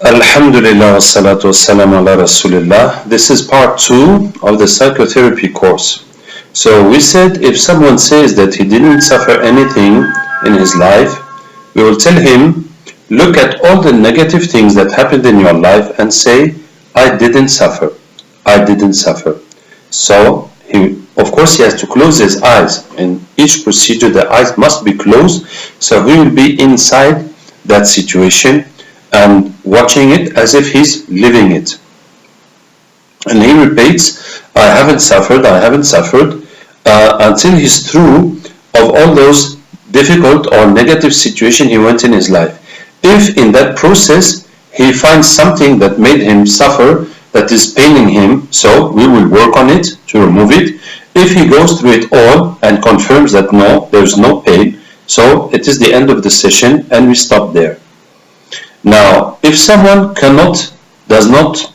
Alhamdulillah wassalatu wassalamu ala Rasulillah. This is part 2 of the psychotherapy course. So we said if someone says that he didn't suffer anything in his life, we will tell him, look at all the negative things that happened in your life and say, I didn't suffer. I didn't suffer. So of course he has to close his eyes. In each procedure the eyes must be closed, so he will be inside that situation and watching it as if he's living it. And he repeats, I haven't suffered, until he's through of all those difficult or negative situations he went in his life. If in that process he finds something that made him suffer, that is paining him, so we will work on it to remove it. If he goes through it all and confirms that no, there's no pain, so it is the end of the session and we stop there. Now, if someone does not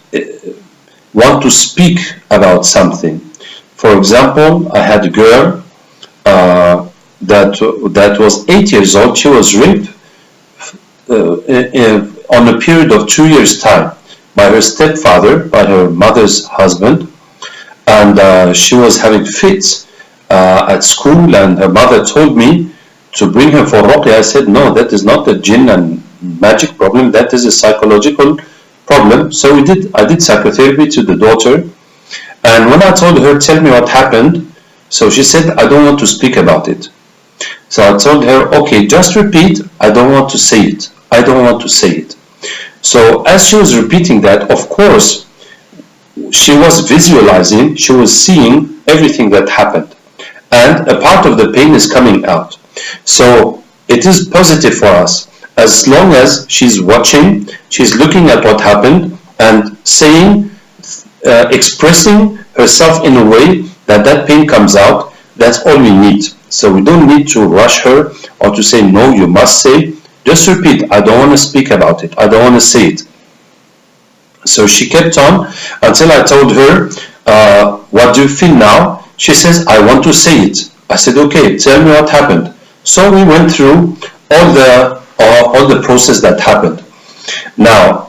want to speak about something, for example, I had a girl that was 8 years old. She was raped on a period of 2 years' time by her stepfather, by her mother's husband, and she was having fits at school, and her mother told me to bring her for ruqya. I said, no, that is not a jinn and magic problem, that is a psychological problem. So I did psychotherapy to the daughter, and when I told her, tell me what happened, so she said, I don't want to speak about it. So I told her, okay, just repeat, I don't want to say it, I don't want to say it. So as she was repeating that, of course she was visualizing, she was seeing everything that happened, and a part of the pain is coming out. So it is positive for us as long as she's watching, she's looking at what happened and saying, expressing herself in a way that pain comes out. That's all we need. So we don't need to rush her or to say, no, you must say. Just repeat, I don't want to speak about it, I don't want to say it. So she kept on until I told her, what do you feel now? She says, I want to say it. I said, okay, tell me what happened. So we went through all the process that happened. Now,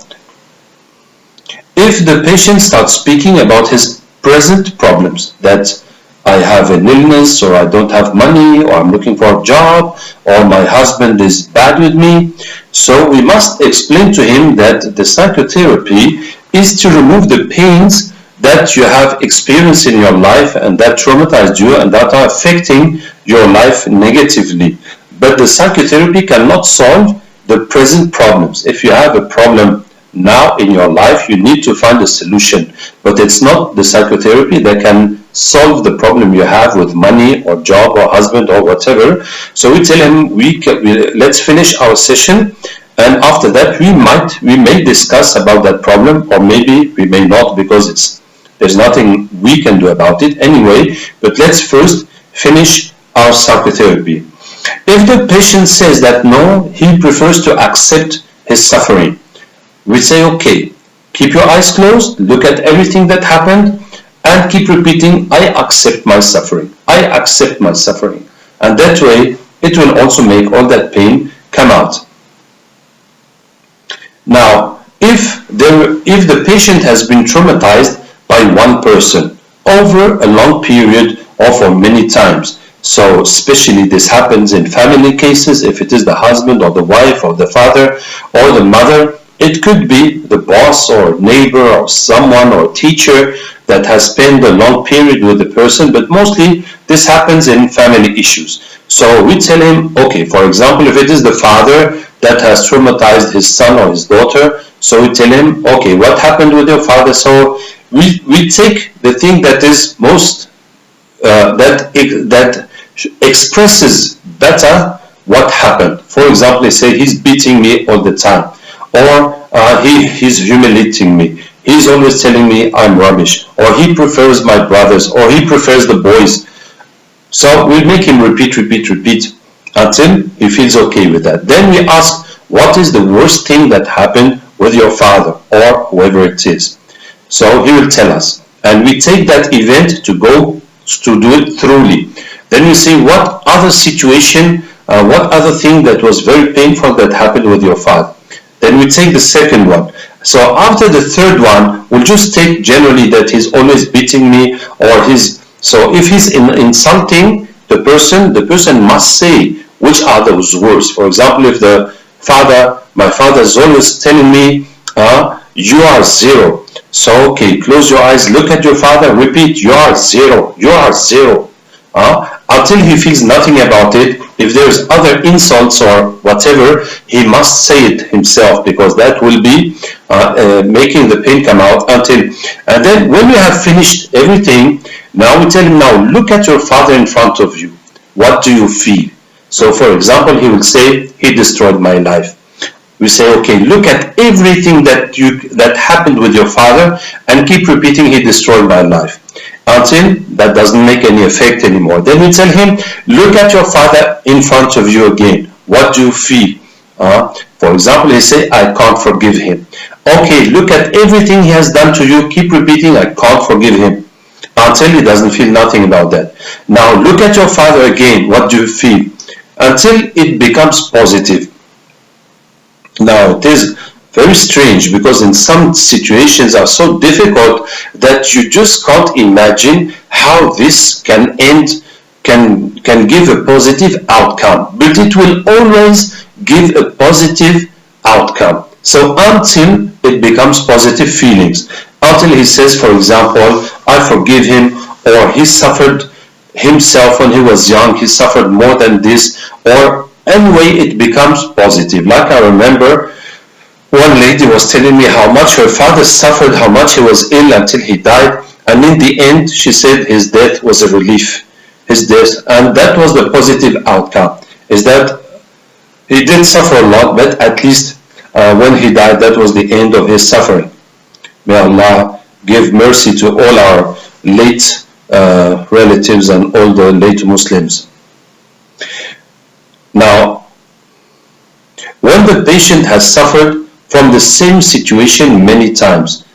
if the patient starts speaking about his present problems, that I have an illness, or I don't have money, or I'm looking for a job, or my husband is bad with me, so we must explain to him that the psychotherapy is to remove the pains that you have experienced in your life and that traumatized you and that are affecting your life negatively. But the psychotherapy cannot solve the present problems. If you have a problem now in your life, you need to find a solution. But it's not the psychotherapy that can solve the problem you have with money or job or husband or whatever. So we tell him, let's finish our session, and after that we may discuss about that problem, or maybe we may not, because there's nothing we can do about it anyway. But let's first finish our psychotherapy. If the patient says that no, he prefers to accept his suffering, we say, okay, keep your eyes closed, look at everything that happened, and keep repeating, I accept my suffering, I accept my suffering. And that way, it will also make all that pain come out. Now, if the patient has been traumatized by one person over a long period or for many times, so especially this happens in family cases, if it is the husband or the wife or the father or the mother, it could be the boss or neighbor or someone or teacher that has spent a long period with the person, but mostly this happens in family issues. So we tell him, okay, for example, if it is the father that has traumatized his son or his daughter, so we tell him, okay, what happened with your father? So we take the thing that is most that expresses better what happened. For example, they say he's beating me all the time, or he's humiliating me, he's always telling me I'm rubbish, or he prefers my brothers, or he prefers the boys. So we'll make him repeat until he feels okay with that. Then we ask, what is the worst thing that happened with your father or whoever it is? So he will tell us, and we take that event to do it thoroughly. Then we say, what other situation, what other thing that was very painful that happened with your father? Then we take the second one. So after the third one, we'll just take generally that he's always beating me, or he's, so if he's insulting the person must say which are those words. For example, if my father is always telling me, you are zero. So, okay, close your eyes, look at your father, repeat, you are zero, you are zero. Until he feels nothing about it. If there's other insults or whatever, he must say it himself, because that will be making the pain come out. And then when we have finished everything, now we tell him, now look at your father in front of you. What do you feel? So for example, he will say, he destroyed my life. We say, okay, look at everything that happened with your father, and keep repeating, he destroyed my life, until that doesn't make any effect anymore. Then we tell him, look at your father in front of you again. What do you feel? For example, he say, I can't forgive him. Okay, look at everything he has done to you. Keep repeating, I can't forgive him, until he doesn't feel nothing about that. Now look at your father again. What do you feel? Until it becomes positive. Now it is very strange, because in some situations are so difficult that you just can't imagine how this can end, can give a positive outcome, but it will always give a positive outcome. So until it becomes positive feelings, until he says, for example, I forgive him, or he suffered himself when he was young, he suffered more than this, or anyway it becomes positive. Like I remember one lady was telling me how much her father suffered, how much he was ill until he died, and in the end she said his death was a relief, his death, and that was the positive outcome, is that he did suffer a lot, but at least when he died, that was the end of his suffering. May Allah give mercy to all our late relatives and all the late Muslims. Now, when the patient has suffered from the same situation many times,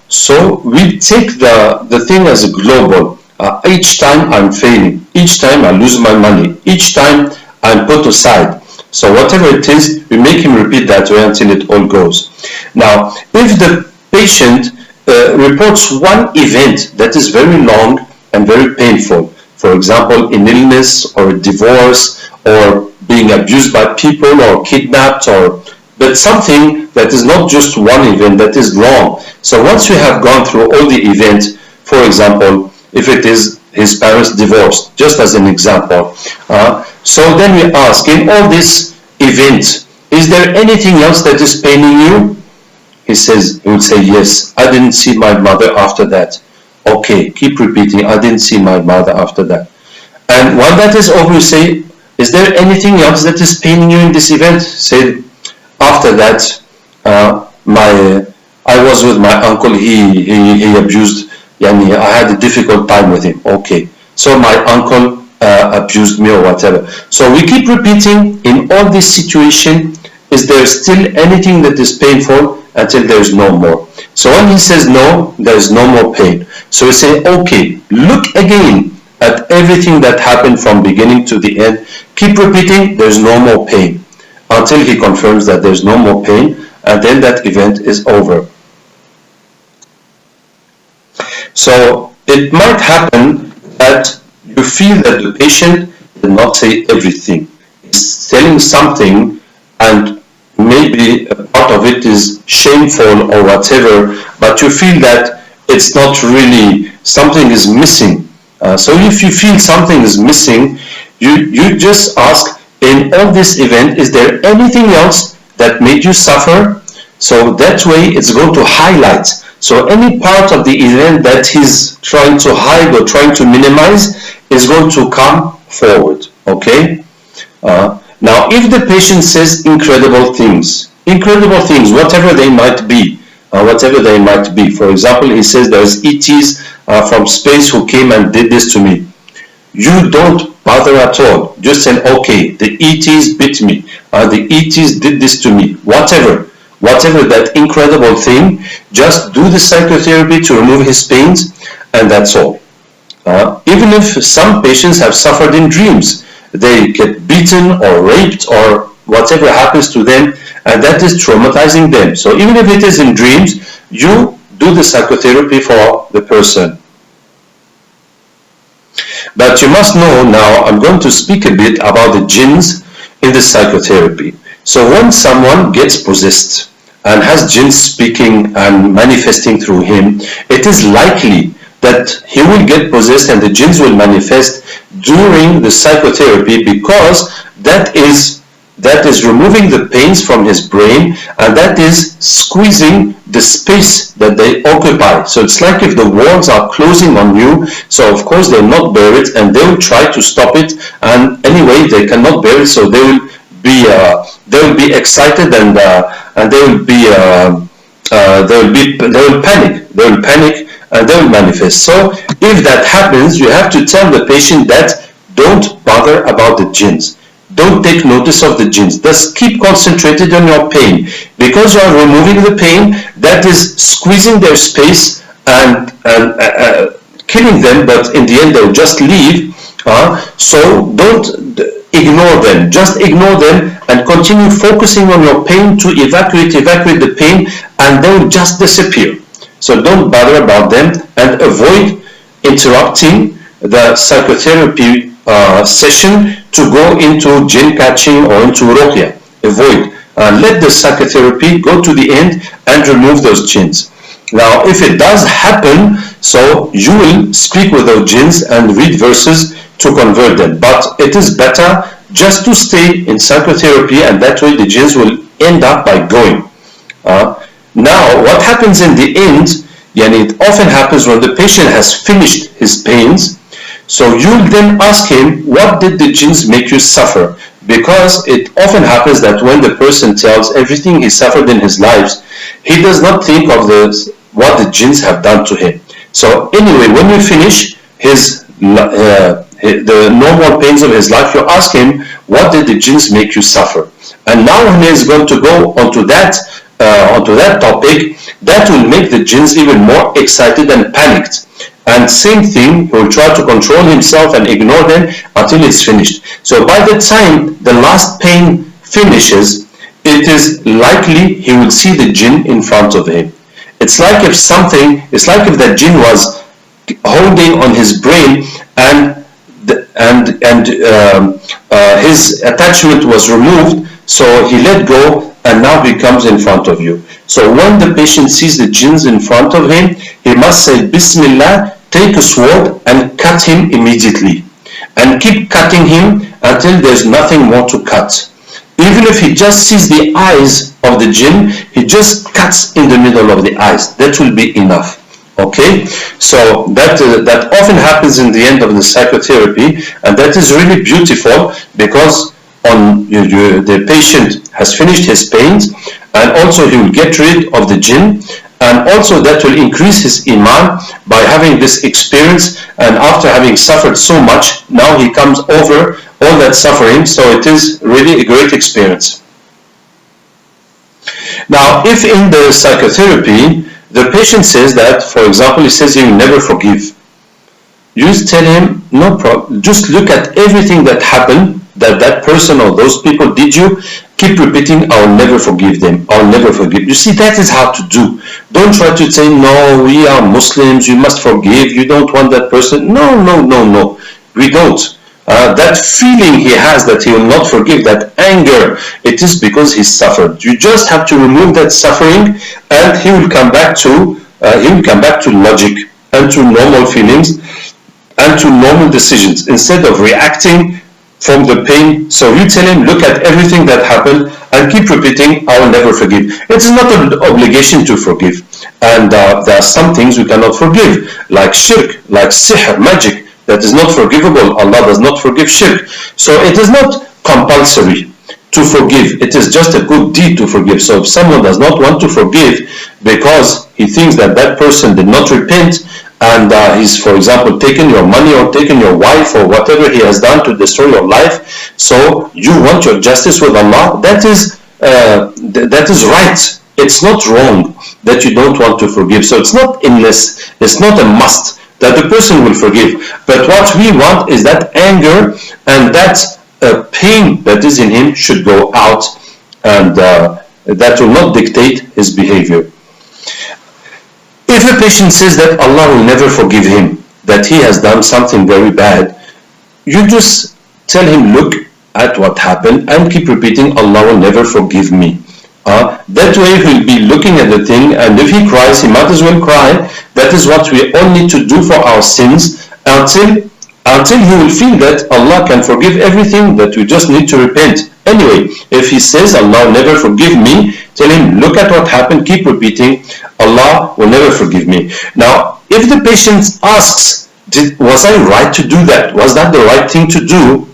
so we take the thing as a global. Each time I'm failing, each time I lose my money, each time I'm put aside. So whatever it is, we make him repeat that way until it all goes. Now, if the patient reports one event that is very long and very painful, for example, an illness or a divorce, or being abused by people, or kidnapped, but something that is not just one event, that is long. So once we have gone through all the events, for example, if it is his parents divorced, just as an example, so then we ask, in all these events, is there anything else that is paining you? He would say, yes, I didn't see my mother after that. Okay, keep repeating, I didn't see my mother after that. And when that is over, you say, is there anything else that is paining you in this event? Say, after that, I was with my uncle, he abused, I had a difficult time with him. Okay, so my uncle abused me, or whatever. So we keep repeating, in all this situation, is there still anything that is painful, until there is no more. So when he says no, there is no more pain. So we say, okay, look again at everything that happened from beginning to the end. Keep repeating, there is no more pain, until he confirms that there is no more pain, and then that event is over. So it might happen that you feel that the patient did not say everything. He's telling something, and maybe a part of it is shameful or whatever, but you feel that it's not really, something is missing. So if you feel something is missing, you just ask, in all this event, is there anything else that made you suffer? So that way it's going to highlight. So any part of the event that he's trying to hide or trying to minimize is going to come forward. Okay? Now, if the patient says incredible things, whatever they might be, for example, he says there's ETs from space who came and did this to me. You don't bother at all. Just say, okay, the ETs bit me, the ETs did this to me, whatever that incredible thing, just do the psychotherapy to remove his pains, and that's all. Even if some patients have suffered in dreams, they get beaten or raped or whatever happens to them, and that is traumatizing them. So even if it is in dreams, you do the psychotherapy for the person. But you must know now, I'm going to speak a bit about the jinns in the psychotherapy. So when someone gets possessed and has jinns speaking and manifesting through him, it is likely that he will get possessed and the jinns will manifest during the psychotherapy, because that is removing the pains from his brain, and that is squeezing the space that they occupy. So it's like if the walls are closing on you, so of course they'll not bear it, and they will try to stop it, and anyway they cannot bear it, so they will be excited, and they will panic, and they will manifest. So if that happens, you have to tell the patient that don't bother about the jinns. Don't take notice of the jinns. Just keep concentrated on your pain, because you are removing the pain that is squeezing their space and killing them, but in the end they'll just leave. So don't ignore them. Just ignore them and continue focusing on your pain to evacuate the pain, and they will just disappear. So don't bother about them and avoid interrupting the psychotherapy session to go into jinn catching or into ruqya. Avoid. Let the psychotherapy go to the end and remove those jinns. Now, if it does happen, so you will speak with those jinns and read verses to convert them. But it is better just to stay in psychotherapy, and that way the jinns will end up by going. Now, what happens in the end, it often happens when the patient has finished his pains. So you'll then ask him, what did the jinns make you suffer? Because it often happens that when the person tells everything he suffered in his life, he does not think of what the jinns have done to him. So anyway, when you finish the normal pains of his life, you ask him, what did the jinns make you suffer? And now when he is going to go onto that topic, that will make the jinns even more excited and panicked. And same thing, he will try to control himself and ignore them until it's finished. So by the time the last pain finishes, it is likely he will see the jinn in front of him. It's like if that jinn was holding on his brain, and his attachment was removed, so he let go, and now he comes in front of you. So when the patient sees the jinns in front of him, he must say Bismillah, take a sword and cut him immediately, and keep cutting him until there's nothing more to cut. Even if he just sees the eyes of the jinn, he just cuts in the middle of the eyes. That will be enough. Okay, so that often happens in the end of the psychotherapy, and that is really beautiful, because the patient has finished his pains, and also he will get rid of the jinn, and also that will increase his iman by having this experience, and after having suffered so much, now he comes over all that suffering. So it is really a great experience. Now, if in the psychotherapy the patient says that, for example, he says he will never forgive, you just tell him, no problem, just look at everything that happened, that person or those people did you, keep repeating, I'll never forgive them, I'll never forgive. You see, that is how to do. Don't try to say, no, we are Muslims, you must forgive, you don't want that person. No, we don't. That feeling he has that he will not forgive, that anger, it is because he suffered. You just have to remove that suffering, and he will come back to logic and to normal feelings and to normal decisions, instead of reacting from the pain. So you tell him, look at everything that happened and keep repeating, I will never forgive. It is not an obligation to forgive, and there are some things we cannot forgive, like shirk, like sihr, magic. That is not forgivable. Allah does not forgive shirk. So it is not compulsory to forgive. It is just a good deed to forgive. So if someone does not want to forgive because he thinks that that person did not repent, and he's, for example, taken your money or taken your wife or whatever he has done to destroy your life, so you want your justice with Allah, that is right. It's not wrong that you don't want to forgive. So it's not illness, it's not a must that the person will forgive. But what we want is that anger and that pain that is in him should go out, and that will not dictate his behavior. If a patient says that Allah will never forgive him, that he has done something very bad, you just tell him, look at what happened and keep repeating, Allah will never forgive me. That way he'll be looking at the thing, and if he cries, he might as well cry. That is what we all need to do for our sins until he will feel that Allah can forgive everything, that we just need to repent. Anyway, if he says Allah will never forgive me, tell him, look at what happened, keep repeating, Allah will never forgive me. Now, if the patient asks, was I right to do that? Was that the right thing to do?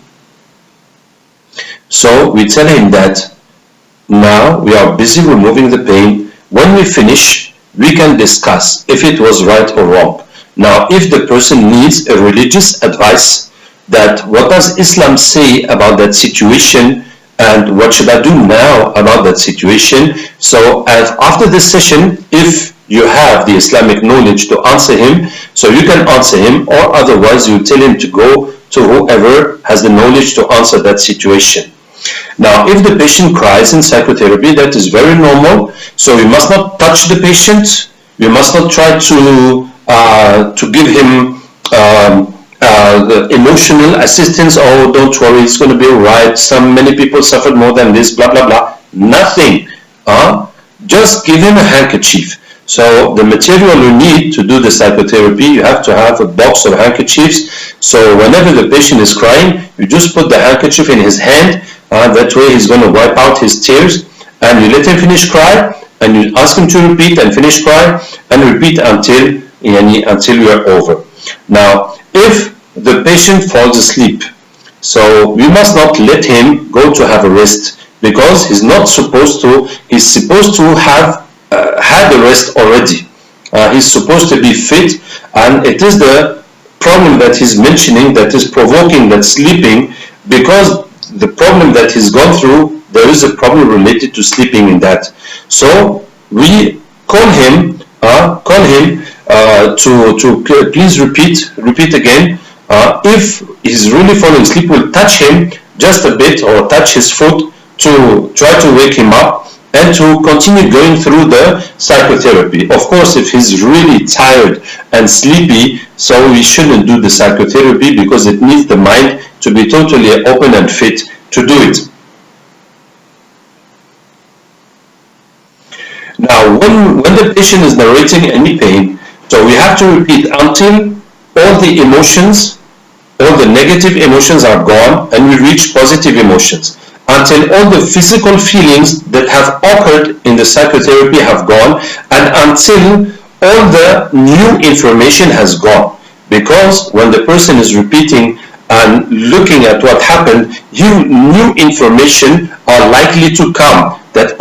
So we tell him that now we are busy removing the pain. When we finish, we can discuss if it was right or wrong. Now, if the person needs a religious advice, that what does Islam say about that situation, and what should I do now about that situation? So after this session, if you have the Islamic knowledge to answer him, so you can answer him, or otherwise you tell him to go to whoever has the knowledge to answer that situation. Now, if the patient cries in psychotherapy, that is very normal. So you must not touch the patient. You must not try to give him the emotional assistance. Oh, don't worry, it's going to be alright. Many people suffered more than this, blah, blah, blah. Nothing. Just give him a handkerchief. So the material you need to do the psychotherapy, you have to have a box of handkerchiefs. So whenever the patient is crying, you just put the handkerchief in his hand. That way he's going to wipe out his tears, and you let him finish cry, and you ask him to repeat and finish cry, and repeat until you are over. Now, if the patient falls asleep, so we must not let him go to have a rest, because he's supposed to have had a rest already. He's supposed to be fit, and it is the problem that he's mentioning that is provoking that sleeping, because the problem that he's gone through, there is a problem related to sleeping in that. So we call him to please repeat again. If he's really falling asleep, we'll touch him just a bit or touch his foot to try to wake him up and to continue going through the psychotherapy. Of course, if he's really tired and sleepy, so we shouldn't do the psychotherapy, because it needs the mind to be totally open and fit to do it. Now, when the patient is narrating any pain, so we have to repeat until all the emotions, all the negative emotions are gone, and we reach positive emotions. Until all the physical feelings that have occurred in the psychotherapy have gone, and until all the new information has gone. Because when the person is repeating and looking at what happened, new information are likely to come. That,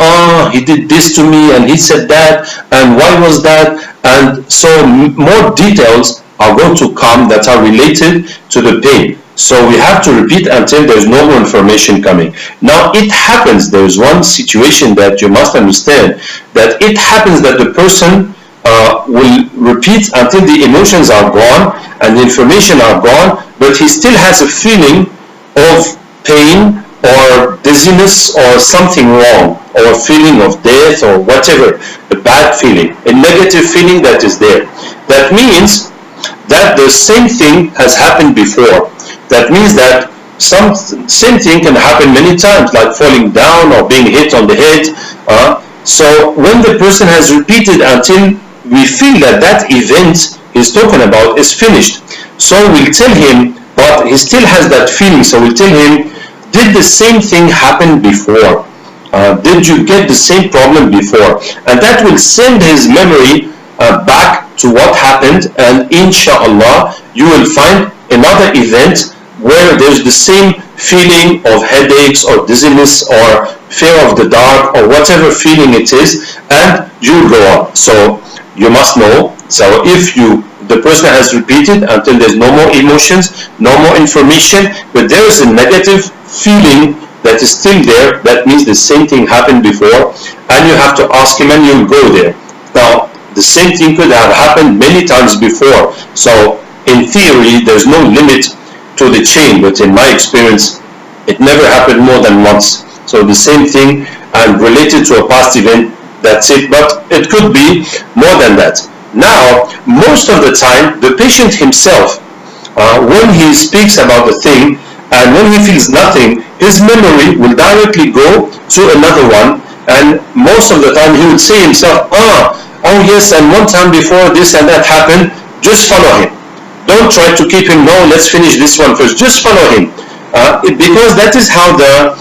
he did this to me, and he said that, and why was that? And so more details are going to come that are related to the pain. So we have to repeat until there's no more information coming. Now it happens, there is one situation that you must understand, that it happens that the person will repeat until the emotions are gone and the information are gone, but he still has a feeling of pain or dizziness or something wrong, or a feeling of death or whatever, a bad feeling, a negative feeling that is there. That means that the same thing has happened before. That means that same thing can happen many times, like falling down or being hit on the head. So when the person has repeated until we feel that event he's talking about is finished, so we'll tell him, but he still has that feeling, so we'll tell him, did the same thing happen before? Did you get the same problem before? And that will send his memory back to what happened, and inshallah you will find another event where there's the same feeling of headaches or dizziness or fear of the dark or whatever feeling it is, and you'll go on. So you must know, so if the person has repeated until there's no more emotions, no more information, but there is a negative feeling that is still there, that means the same thing happened before, and you have to ask him and you'll go there. Now, the same thing could have happened many times before, so in theory there's no limit to the chain, but in my experience It never happened more than once. So the same thing and related to a past event, that's it. But it could be more than that. Now, most of the time, the patient himself, when he speaks about the thing and when he feels nothing, his memory will directly go to another one, and most of the time he would say himself, oh yes, and one time before this and that happened. Just follow him. Don't try to keep him, no, let's finish this one first. Just follow him. Because that is how the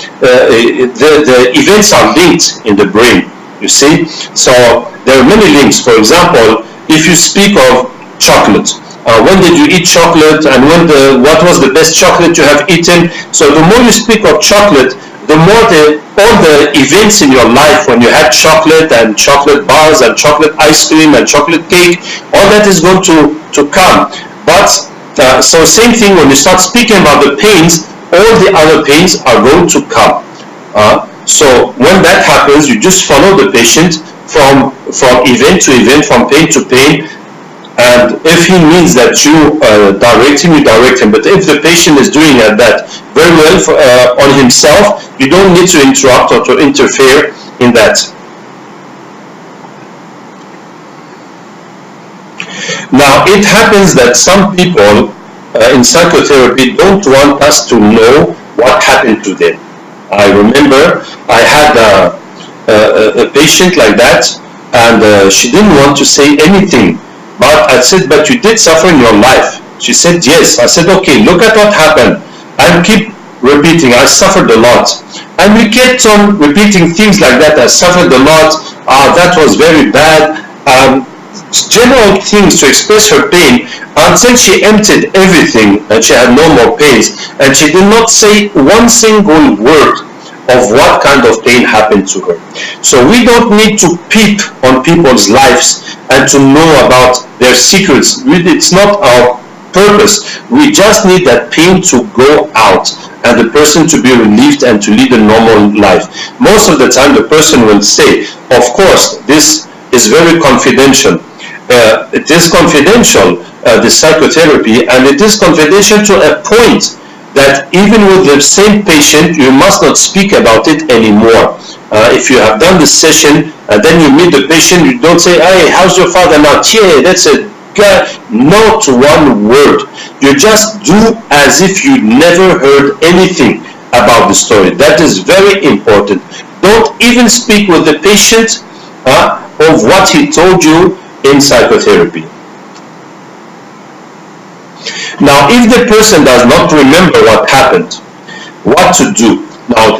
events are linked in the brain, you see. So there are many links. For example, if you speak of chocolate, when did you eat chocolate, and what was the best chocolate you have eaten? So the more you speak of chocolate, the more all the events in your life when you had chocolate and chocolate bars and chocolate ice cream and chocolate cake, all that is going to come. But so same thing when you start speaking about the pains, all the other pains are going to come. So when that happens, you just follow the patient from event to event, from pain to pain. And if he needs that you direct him, you direct him. But if the patient is doing that very well on himself, you don't need to interrupt or to interfere in that. Now, it happens that some people in psychotherapy don't want us to know what happened to them. I remember I had a patient like that, and she didn't want to say anything. But I said, but you did suffer in your life. She said, yes. I said, okay, look at what happened. And keep repeating, I suffered a lot. And we kept on repeating things like that. I suffered a lot. That was very bad. General things to express her pain, until she emptied everything and she had no more pains. And she did not say one single word of what kind of pain happened to her. So we don't need to peep on people's lives and to know about their secrets. It's not our purpose. We just need that pain to go out and the person to be relieved and to lead a normal life. Most of the time the person will say, of course, this is very confidential. It is confidential, the psychotherapy, and it is confidential to a point that even with the same patient, you must not speak about it anymore. If you have done the session and then you meet the patient, you don't say, hey, how's your father now? Yeah, that's a guy. Not one word. You just do as if you never heard anything about the story. That is very important. Don't even speak with the patient of what he told you in psychotherapy. Now, if the person does not remember what happened, what to do? Now,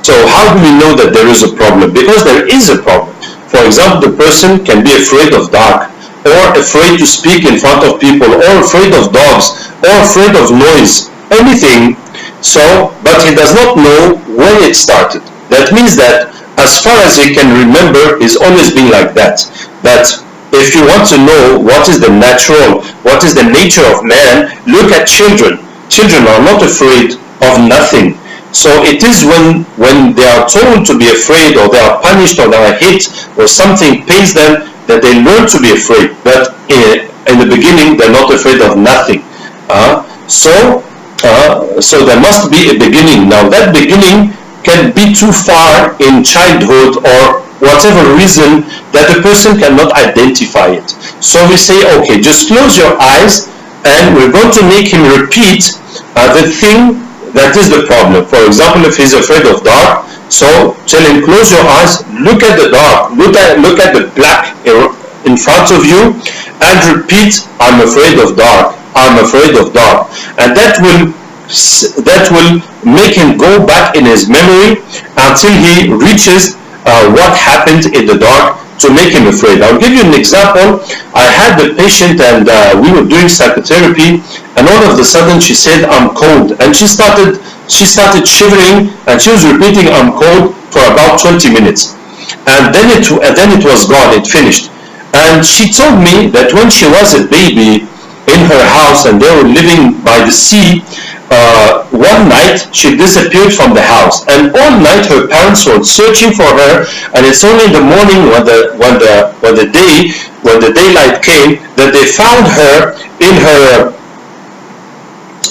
so how do we know that there is a problem? Because there is a problem. For example, the person can be afraid of dark, or afraid to speak in front of people, or afraid of dogs, or afraid of noise, anything. So, but he does not know when it started. That means that as far as he can remember, he's always been like that. That if you want to know what is the natural, what is the nature of man, look at children. Children are not afraid of nothing. So it is when they are told to be afraid, or they are punished, or they are hit, or something pains them, that they learn to be afraid. But in the beginning, they're not afraid of nothing. So there must be a beginning. Now that beginning can be too far in childhood, or whatever reason that the person cannot identify it. So we say, okay, just close your eyes, and we're going to make him repeat the thing that is the problem. For example, if he's afraid of dark, so tell him, close your eyes, look at the dark, look at the black in front of you, and repeat, I'm afraid of dark, I'm afraid of dark. And that will make him go back in his memory until he reaches what happened in the dark to make him afraid. I'll give you an example. I had the patient, and we were doing psychotherapy, and all of a sudden she said, I'm cold, and she started shivering, and she was repeating, I'm cold, for about 20 minutes, and then it was gone, it finished. And she told me that when she was a baby in her house and they were living by the sea, one night she disappeared from the house, and all night her parents were searching for her, and it's only in the morning when the daylight came that they found her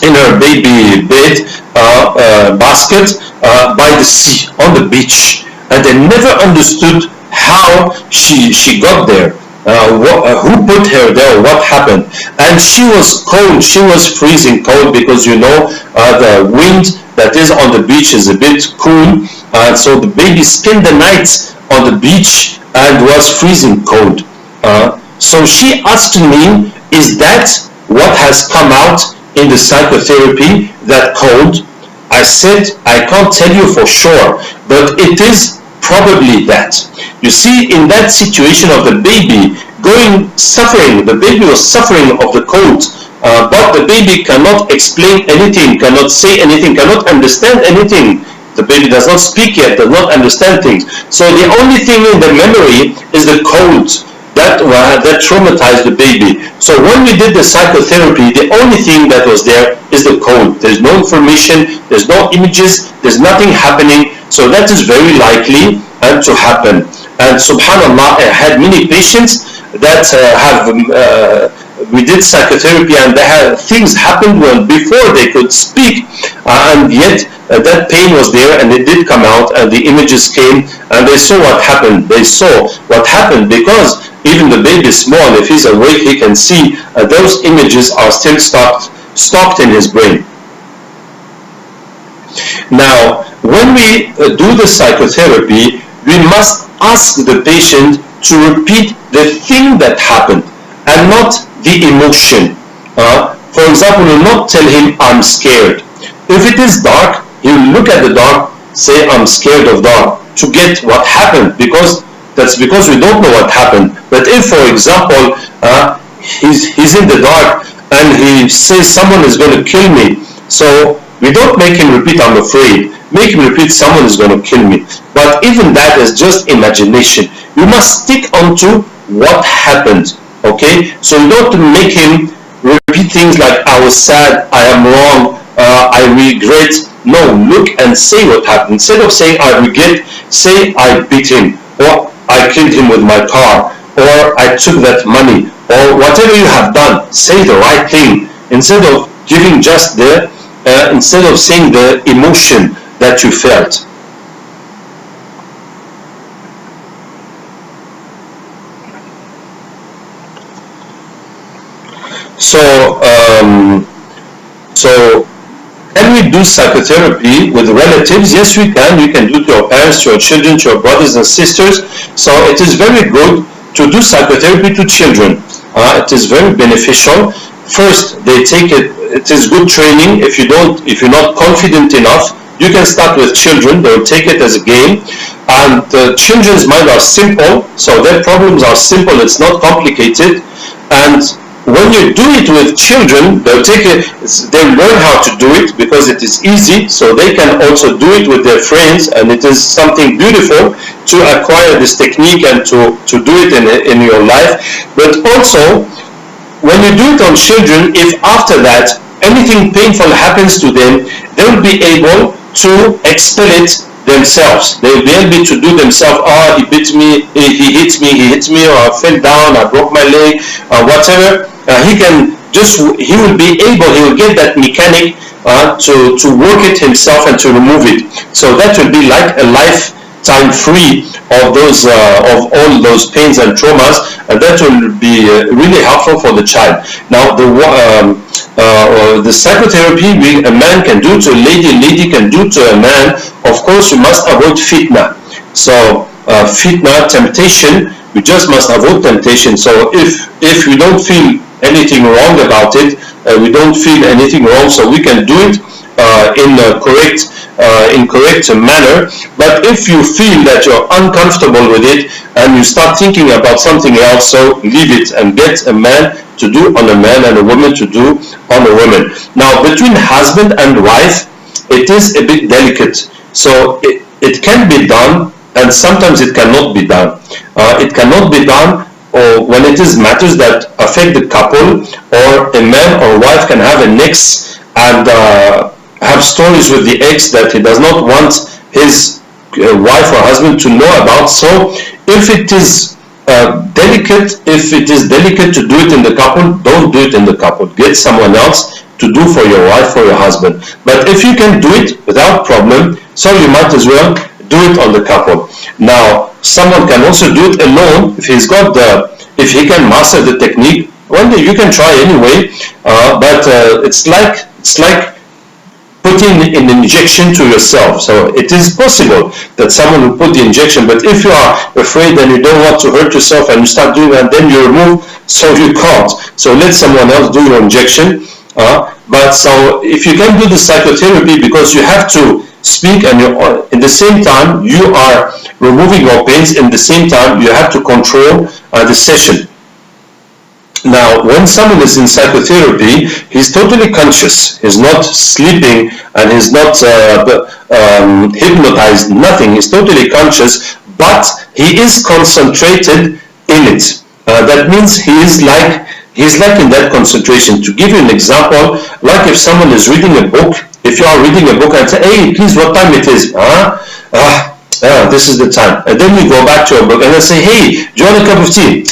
in her baby bed basket by the sea on the beach, and they never understood how she got there. Who put her there? What happened? And she was cold. She was freezing cold because the wind that is on the beach is a bit cool, and so the baby spent the night on the beach and was freezing cold. So she asked me, "Is that what has come out in the psychotherapy? That cold?" I said, "I can't tell you for sure, but it is probably that." You see, in that situation of the baby suffering, the baby was suffering of the cold, but the baby cannot explain anything, cannot say anything, cannot understand anything. The baby does not speak yet, does not understand things. So the only thing in the memory is the cold that traumatized the baby. So when we did the psychotherapy, the only thing that was there is the cold. There's no information, there's no images, there's nothing happening. So that is very likely to happen. And subhanallah, I had many patients that we did psychotherapy, and things happened before they could speak, and yet that pain was there, and it did come out, and the images came, and they saw what happened. They saw what happened because even the baby is small. If he's awake, he can see those images are still stocked in his brain. Now, when we do the psychotherapy, we must ask the patient to repeat the thing that happened and not the emotion. For example, will not tell him, "I'm scared." If it is dark, he will look at the dark, say, "I'm scared of dark," to get what happened, because we don't know what happened. But if, for example, he's in the dark and he says, "Someone is going to kill me," so we don't make him repeat, "I'm afraid." Make him repeat, "Someone is going to kill me." But even that is just imagination. You must stick onto what happened. Okay? So you don't make him repeat things like, "I was sad, I am wrong, I regret." No, look and say what happened. Instead of saying, "I regret," say, "I beat him," or "I killed him with my car," or "I took that money," or whatever you have done. Say the right thing instead of giving just instead of saying the emotion that you felt. So can we do psychotherapy with relatives? Yes, we can. You can do it to your parents, to your children, to your brothers and sisters. So it is very good to do psychotherapy to children. It is very beneficial. First, they take it. It is good training. If you're not confident enough, you can start with children. They will take it as a game. And children's mind are simple, so their problems are simple. It's not complicated. And when you do it with children, they'll learn how to do it because it is easy, so they can also do it with their friends, and it is something beautiful to acquire this technique and to do it in your life. But also, when you do it on children, if after that anything painful happens to them, they will be able to expel it themselves. They will be able to do themselves, "Oh, he bit me, he hit me, or I fell down, I broke my leg," or whatever. He will get that mechanic to work it himself and to remove it. So that will be like a lifetime free of all those pains and traumas, and that will be really helpful for the child. Now, the psychotherapy a man can do to a lady can do to a man. Of course, you must avoid fitna. So fitna, temptation, you just must avoid temptation. So if we don't feel anything wrong about it, we don't feel anything wrong, so we can do it in a correct manner. But if you feel that you're uncomfortable with it and you start thinking about something else, so leave it and get a man to do on a man and a woman to do on a woman. Now, between husband and wife, it is a bit delicate. So it can be done, and sometimes it cannot be done. It cannot be done or when it is matters that affect the couple, or a man or wife can have an ex and have stories with the ex that he does not want his wife or husband to know about. So if it is delicate to do it in the couple, don't do it in the couple. Get someone else to do for your wife, for your husband. But if you can do it without problem, so you might as well do it on the couple. Now, someone can also do it alone if if he can master the technique. Well, you can try anyway, but it's like putting an injection to yourself. So it is possible that someone will put the injection, but if you are afraid and you don't want to hurt yourself and you start doing that, then you remove, so you can't. So let someone else do your injection. But so if you can do the psychotherapy, because you have to speak and in the same time you are removing your pains, in the same time you have to control the session. Now, when someone is in psychotherapy, he's totally conscious. He's not sleeping and he's not hypnotized, nothing. He's totally conscious, but he is concentrated in it. That means he's like in that concentration. To give you an example, like if someone is reading a book, if you are reading a book and say, hey, please, what time it is? This is the time. And then you go back to your book and I say, hey, do you want a cup of tea?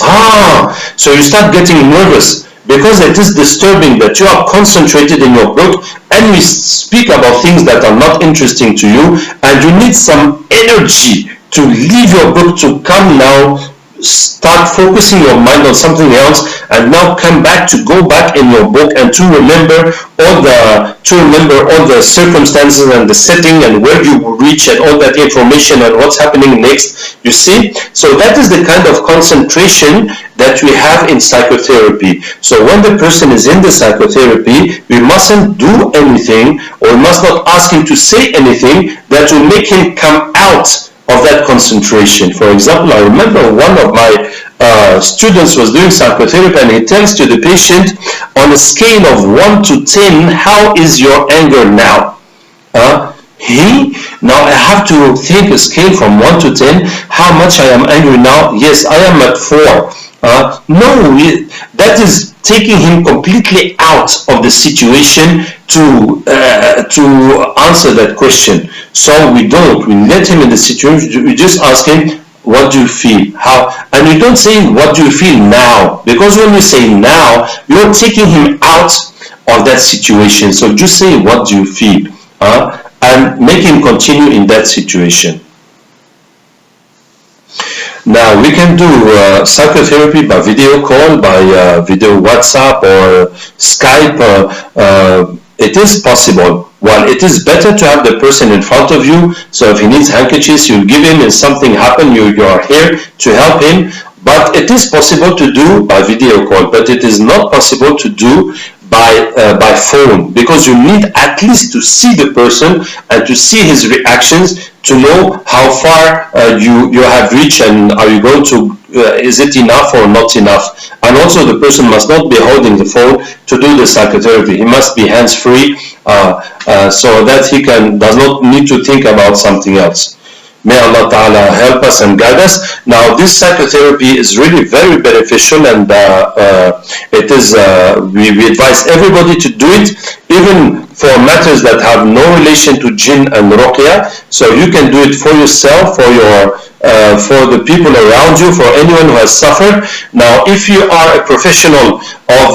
So you start getting nervous because it is disturbing that you are concentrated in your book and we speak about things that are not interesting to you, and you need some energy to leave your book, to come now, start focusing your mind on something else, and now come back to go back in your book and to remember all the circumstances and the setting and where you will reach and all that information and what's happening next. You see? So that is the kind of concentration that we have in psychotherapy. So when the person is in the psychotherapy, we mustn't do anything, or we must not ask him to say anything that will make him come out of that concentration. For example, I remember one of my students was doing psychotherapy, and he tells to the patient, on a scale of 1 to 10, how is your anger now? Now I have to think a scale from 1 to 10, how much I am angry now? Yes, I am at 4. That is taking him completely out of the situation to answer that question. So we let him in the situation, we just ask him, what do you feel? How? And you don't say, what do you feel now? Because when you say now, you're taking him out of that situation. So just say, what do you feel? And make him continue in that situation. Now, we can do psychotherapy by video call, by video WhatsApp or Skype. It is possible. Well, it is better to have the person in front of you. So if he needs handkerchiefs, you give him, and something happens, you are here to help him. But it is possible to do by video call, but it is not possible to do by phone, because you need at least to see the person and to see his reactions to know how far you have reached, and are you going to is it enough or not enough. And also the person must not be holding the phone to do the psychotherapy. He must be hands-free so that he does not need to think about something else. May Allah Ta'ala help us and guide us. Now, this psychotherapy is really very beneficial, and it is we advise everybody to do it, even for matters that have no relation to jinn and ruqya. So you can do it for yourself, for the people around you, for anyone who has suffered. Now, if you are a professional of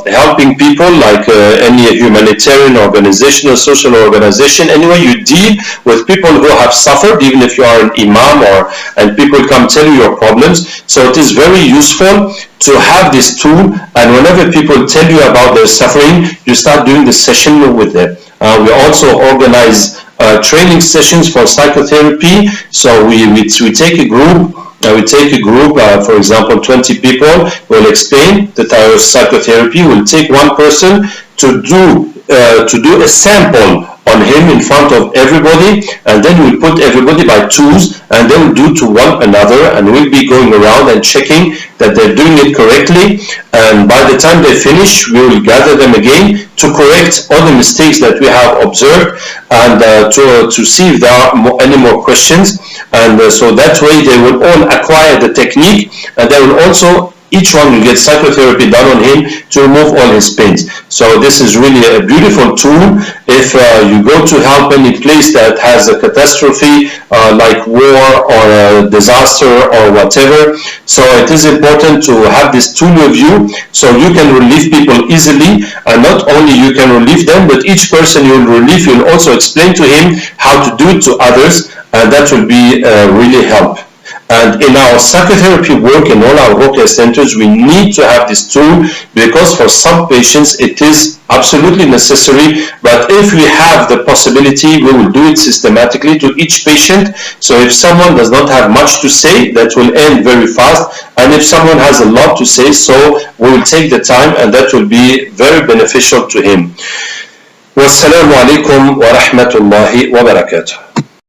helping people, like any humanitarian organization or social organization, anyway, you deal with people who have suffered, even if you are an imam, and people come tell you your problems. So it is very useful to have this tool, and whenever people tell you about their suffering, you start doing the session with them. We also organize training sessions for psychotherapy. So we take a group. For example, 20 people. Will explain the type of psychotherapy. We'll take one person to do a sample on him in front of everybody, and then we'll put everybody by twos, and then we'll do to one another, and we'll be going around and checking that they're doing it correctly. And by the time they finish, we will gather them again to correct all the mistakes that we have observed, and to see if there are any more questions. And so that way they will all acquire the technique, and they will also each one will get psychotherapy done on him to remove all his pains. So this is really a beautiful tool if you go to help any place that has a catastrophe like war or a disaster or whatever. So it is important to have this tool with you so you can relieve people easily, and not only you can relieve them, but each person you will relieve, you will also explain to him how to do it to others, and that will be really help. And in our psychotherapy work, in all our Ruqya centers, we need to have this tool because for some patients it is absolutely necessary. But if we have the possibility, we will do it systematically to each patient. So if someone does not have much to say, that will end very fast. And if someone has a lot to say, so we will take the time, and that will be very beneficial to him. Wassalamu alaikum wa rahmatullahi wa barakatuh.